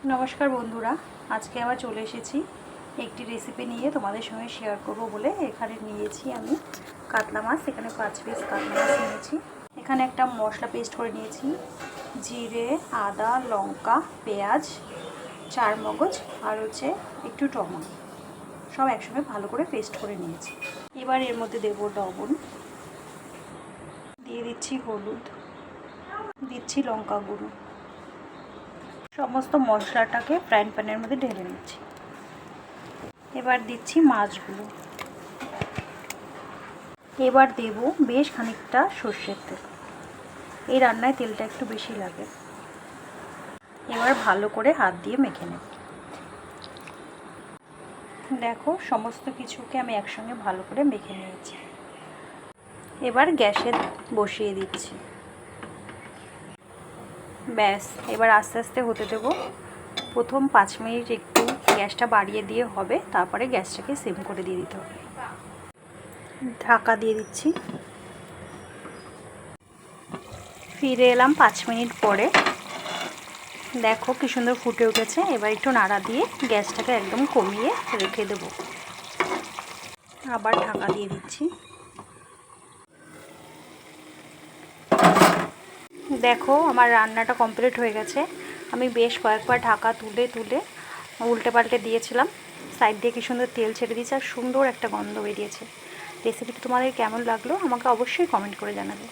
নমস্কার বন্ধুরা, আজকে আবার চলে এসেছি একটি রেসিপি নিয়ে তোমাদের সঙ্গে শেয়ার করব বলে। এখানে নিয়েছি আমি কাতলা মাছ, এখানে 5 পিস কাতলা মাছ নিয়েছি। এখানে একটা মশলা পেস্ট করে নিয়েছি, জিরে, আদা, লঙ্কা, পেঁয়াজ, চার মগজ আর একটু টমেটো, সব একসঙ্গে ভালো করে পেস্ট করে নিয়েছি। এবার এর মধ্যে দেবো লবণ, দিয়ে দিচ্ছি হলুদ, দিচ্ছি লঙ্কা গুঁড়ো। সমস্ত মশলাটাকে ফ্রাইং প্যানের মধ্যে ঢেলে নিচ্ছি। এবার দিচ্ছি মাছগুলো। এবার দেব বেশ খানিকটা সর্ষের তেল, এই রান্নায় তেলটা একটু বেশি লাগে। এবার ভালো করে হাত দিয়ে মেখে নেব। দেখো, সমস্ত কিছুকে আমি একসঙ্গে ভালো করে মেখে নিয়েছি। এবার গ্যাসে বসিয়ে দিচ্ছি। ব্যাস, এবার আস্তে আস্তে হতে দেব। প্রথম 5 মিনিট একটু গ্যাসটা বাড়িয়ে দিয়ে হবে, তারপরে গ্যাসটাকে সিম করে দিয়ে দিতে হবে। ঢাকা দিয়ে দিচ্ছি। ফিরে এলাম 5 মিনিট পরে। দেখো কি সুন্দর ফুটে উঠেছে। এবার একটু নাড়া দিয়ে গ্যাসটাকে একদম কমিয়ে রেখে দেব। আবার ঢাকা দিয়ে দিচ্ছি। দেখো, আমার রান্নাটা কমপ্লিট হয়ে গেছে। আমি বেশ কয়েকবার ঢাকা তুলে তুলে উল্টে পাল্টে দিয়েছিলাম। সাইড দিয়ে কি সুন্দর তেল ছেড়ে দিয়েছে আর সুন্দর একটা গন্ধ বেরিয়েছে। রেসিপিটা তোমাদের কেমন লাগলো আমাকে অবশ্যই কমেন্ট করে জানাবে।